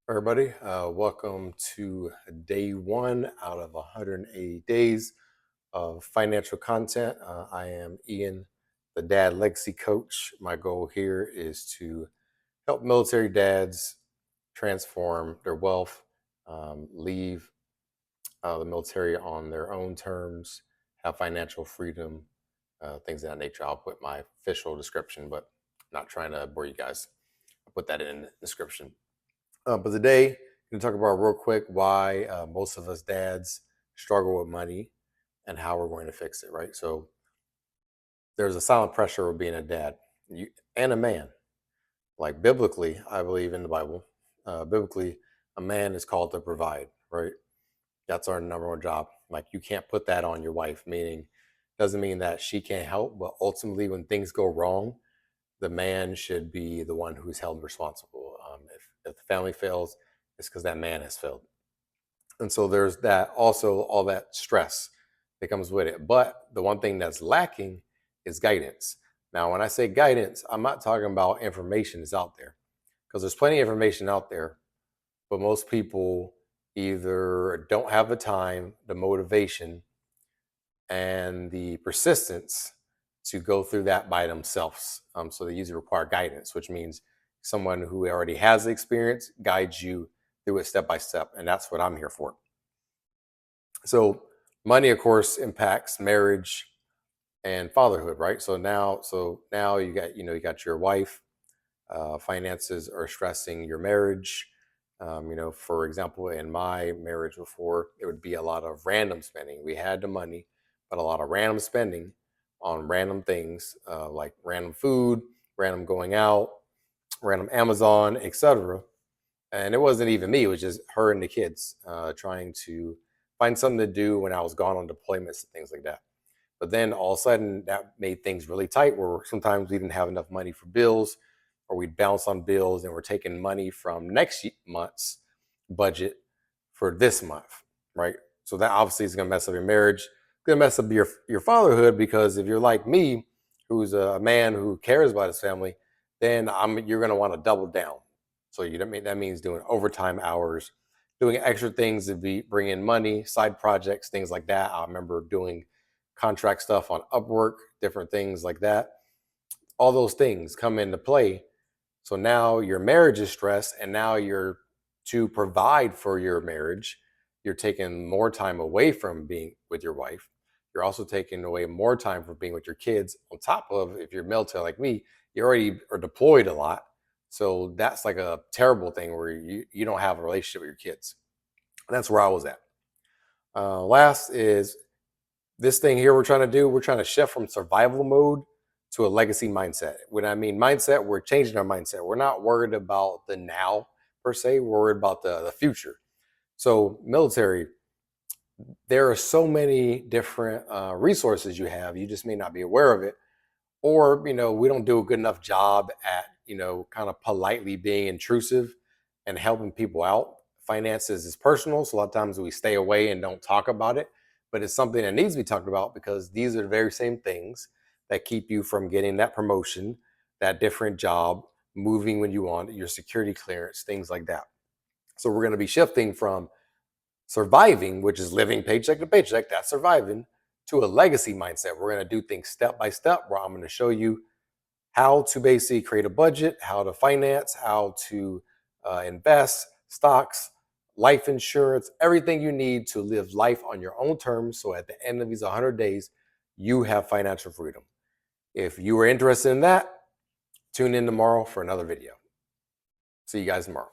Everybody, welcome to day one out of 180 days of financial content. I am Ian, the Dad Legacy Coach. My goal here is to help military dads transform their wealth, leave the military on their own terms, have financial freedom, things of that nature. I'll put my official description, but not trying to bore you guys. I'll put that in the description. But today, I'm going to talk about real quick why most of us dads struggle with money and how we're going to fix it, right? So there's a silent pressure of being a dad and a man. Like biblically, I believe in the Bible, biblically, a man is called to provide, right? That's our number one job. Like you can't put that on your wife, meaning doesn't mean that she can't help, but ultimately when things go wrong, the man should be the one who's held responsible. If the family fails, it's because that man has failed. And so there's that also all that stress that comes with it. But the one thing that's lacking is guidance. Now, when I say guidance, I'm not talking about information that's out there because there's plenty of information out there, but most people either don't have the time, the motivation, and the persistence to go through that by themselves. So they usually require guidance, which means someone who already has the experience guides you through it step by step. And that's what I'm here for. So money, of course, impacts marriage and fatherhood, right? So now you got your wife. Finances are stressing your marriage. For example, in my marriage before, it would be a lot of random spending. We had the money, but a lot of random spending on random things like random food, random going out, random Amazon, etc. And it wasn't even me; it was just her and the kids trying to find something to do when I was gone on deployments and things like that. But then all of a sudden, that made things really tight. Where sometimes we didn't have enough money for bills, or we'd bounce on bills, and we're taking money from next month's budget for this month, right? So that obviously is going to mess up your marriage, going to mess up your fatherhood because if you're like me, who's a man who cares about his family, then you're going to want to double down. So that means doing overtime hours, doing extra things to bring in money, side projects, things like that. I remember doing contract stuff on Upwork, different things like that. All those things come into play. So now your marriage is stressed, and now you're to provide for your marriage. You're taking more time away from being with your wife. You're also taking away more time from being with your kids. On top of, if you're military like me, you already are deployed a lot. So that's like a terrible thing where you don't have a relationship with your kids. And that's where I was at. Last is this thing here we're trying to shift from survival mode to a legacy mindset. When I mean mindset, we're changing our mindset. We're not worried about the now per se, we're worried about the future. So military, there are so many different resources you have. You just may not be aware of it. Or, we don't do a good enough job at, kind of politely being intrusive and helping people out. Finances is personal. So a lot of times we stay away and don't talk about it, but it's something that needs to be talked about because these are the very same things that keep you from getting that promotion, that different job, moving when you want, your security clearance, things like that. So we're going to be shifting from surviving, which is living paycheck to paycheck, that's surviving, to a legacy mindset. We're going to do things step by step where I'm going to show you how to basically create a budget, how to finance, how to invest, stocks, life insurance, everything you need to live life on your own terms. So at the end of these 100 days, you have financial freedom. If you are interested in that, tune in tomorrow for another video. See you guys tomorrow.